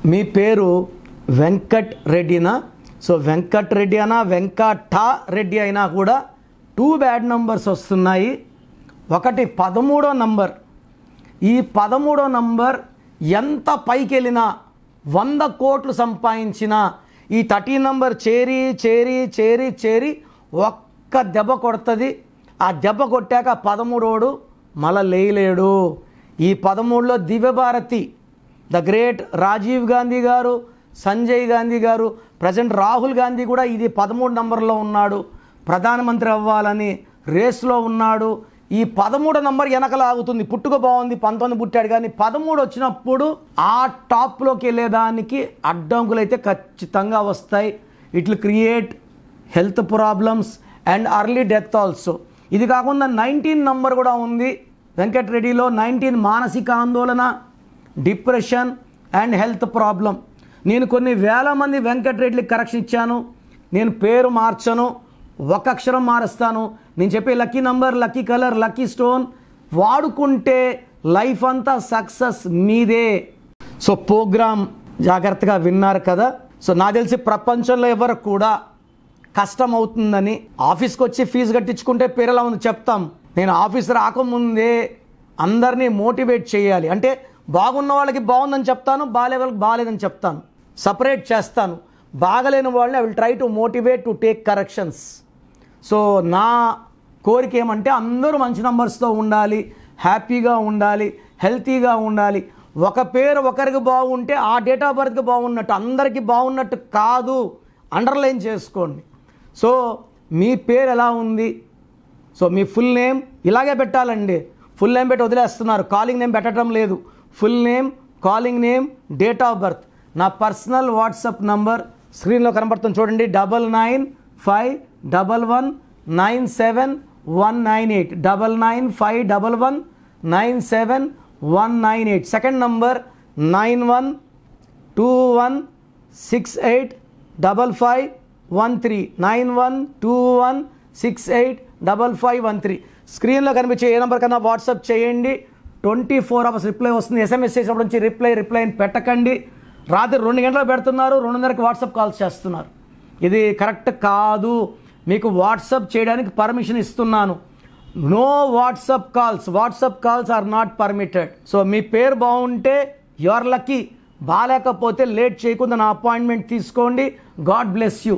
మీ పేరు వెంకట్ రెడ్డినా? సో వెంకట్ రెడ్డి అయినా వెంకట రెడ్డి అయినా కూడా 2 బ్యాడ్ నంబర్స్ వస్తున్నాయి. ఒకటి 13వ నంబర్. ఈ 13వ నంబర్ ఎంత పైకి వెళ్ళినా 100 కోట్లు సంపాదించినా ఈ 13 నంబర్ చేరి చేరి చేరి చేరి ఒక్క దెబ్బ కొడుతుంది. ఆ దెబ్బ కొట్టాక 13ఓడు మళ్ళా లేయలేడు. ఈ 13లో దివ్యభారతి, ద గ్రేట్ రాజీవ్ గాంధీ గారు, సంజయ్ గాంధీ గారు, ప్రజెంట్ రాహుల్ గాంధీ కూడా ఇది 13 నంబర్లో ఉన్నాడు. ప్రధానమంత్రి అవ్వాలని రేస్లో ఉన్నాడు. ఈ 13 నంబర్ వెనకలాగుతుంది. పుట్టుక బాగుంది, 19 పుట్టాడు, కానీ 13 వచ్చినప్పుడు ఆ టాప్లోకి వెళ్ళేదానికి అడ్డంకులు అయితే ఖచ్చితంగా వస్తాయి. It will create health problems and early death also. ఇది కాకుండా 19 నంబర్ కూడా ఉంది వెంకట్ రెడ్డిలో. 19 మానసిక ఆందోళన, డిప్రెషన్ అండ్ హెల్త్ ప్రాబ్లం. నేను కొన్ని వేల మంది వెంకట్ రెడ్డికి కరెక్షన్ ఇచ్చాను. నేను పేరు మార్చను, ఒక అక్షరం మారుస్తాను. నేను చెప్పే lucky number, lucky colour, lucky stone వాడుకుంటే లైఫ్ అంతా సక్సెస్ మీదే. సో ప్రోగ్రామ్ జాగ్రత్తగా విన్నారు కదా. సో నాకు తెలిసి ప్రపంచంలో ఎవరు కూడా కష్టం అవుతుందని ఆఫీస్కి వచ్చి ఫీజు కట్టించుకుంటే పేరు ఎలా ఉంది చెప్తాం. నేను ఆఫీస్ రాకముందే అందరినీ మోటివేట్ చేయాలి. అంటే బాగున్న వాళ్ళకి బాగుందని చెప్తాను, బాగాలే వాళ్ళకి బాగాలేదని చెప్తాను, సపరేట్ చేస్తాను. బాగలేని వాళ్ళని I will try to motivate to take corrections. So నా కోరిక ఏమంటే అందరూ మంచి నంబర్స్తో ఉండాలి, హ్యాపీగా ఉండాలి, హెల్తీగా ఉండాలి. ఒక పేరు ఒకరికి బాగుంటే ఆ డేట్ ఆఫ్ బర్త్కి బాగున్నట్టు, అందరికీ బాగున్నట్టు కాదు. అండర్లైన్ చేసుకోండి. సో మీ పేరు ఎలా ఉంది? సో మీ ఫుల్ నేమ్ ఇలాగే పెట్టాలండి. ఫుల్ నేమ్ పెట్టి వదిలేస్తున్నారు, కాలింగ్ నేమ్ పెట్టడం లేదు. Full name, calling name, date of birth. నా పర్సనల్ వాట్సాప్ నంబర్ స్క్రీన్లో కనబడుతుంది చూడండి, 9951197198, 9951197198. Second number 9121685513, 9121685513. స్క్రీన్లో కనిపించే ఏ నెంబర్ కన్నా వాట్సాప్ చేయండి. 24 అవర్స్ రిప్లై వస్తుంది. ఎస్ఎంఎస్ చేసినప్పటి నుంచి రిప్లై పెట్టకండి. రాత్రి 2 గంటలకు పెడుతున్నారు, 2:30కి వాట్సాప్ కాల్స్ చేస్తున్నారు. ఇది కరెక్ట్ కాదు. మీకు వాట్సాప్ చేయడానికి పర్మిషన్ ఇస్తున్నాను. No WhatsApp calls are not permitted. So మీ పేరు బాగుంటే యు ఆర్ లక్కీ. బాగాలేకపోతే లేట్ చేయకుండా నా అపాయింట్మెంట్ తీసుకోండి. God bless you.